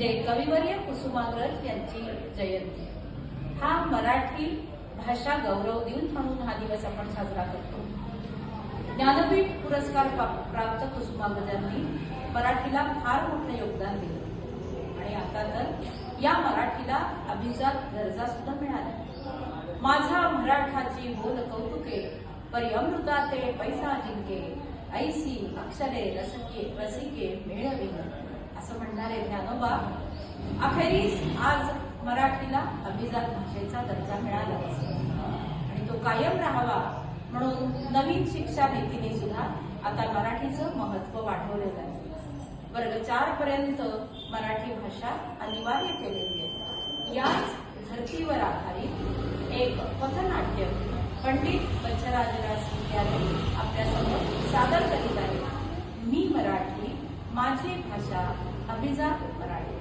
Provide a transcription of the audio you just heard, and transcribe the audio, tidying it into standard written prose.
म्हणजे कविवर्य कुसुमाग्रज यांची जयंती। हा मराठी भाषा गौरव दिन म्हणून हा दिवस आपण साजरा करतो। ज्ञानपीठ पुरस्कार प्राप्त कुसुमाग्रजांनी मराठीला फार मोठे योगदान दिले आणि आता तर या मराठीला अभिजात दर्जा सुद्धा मिळाला। माझा मराठाची बोल कौतुके परी अमृताते पैसा जिंके ऐसी अक्षरे रसिके मिळविन असं म्हणणारे ज्ञानोबा अखेरीस आज मराठीला अभिजात भाषेचा दर्जा मिळाला आणि तो कायम राहावा म्हणून नवीन शिक्षा नीतीने सुद्धा आता मराठीचं महत्त्व वाढवलेलं आहे। वर्ग 4 पर्यंत मराठी भाषा अनिवार्य केलेली आहे। याच धर्तीवर आधारित एक पथनाट्य पंडित बच्छराजराज विद्यालय आपल्यासमोर सादर करीत आहे। मी मराठी, माझी भाषा, अभिजात मराठी।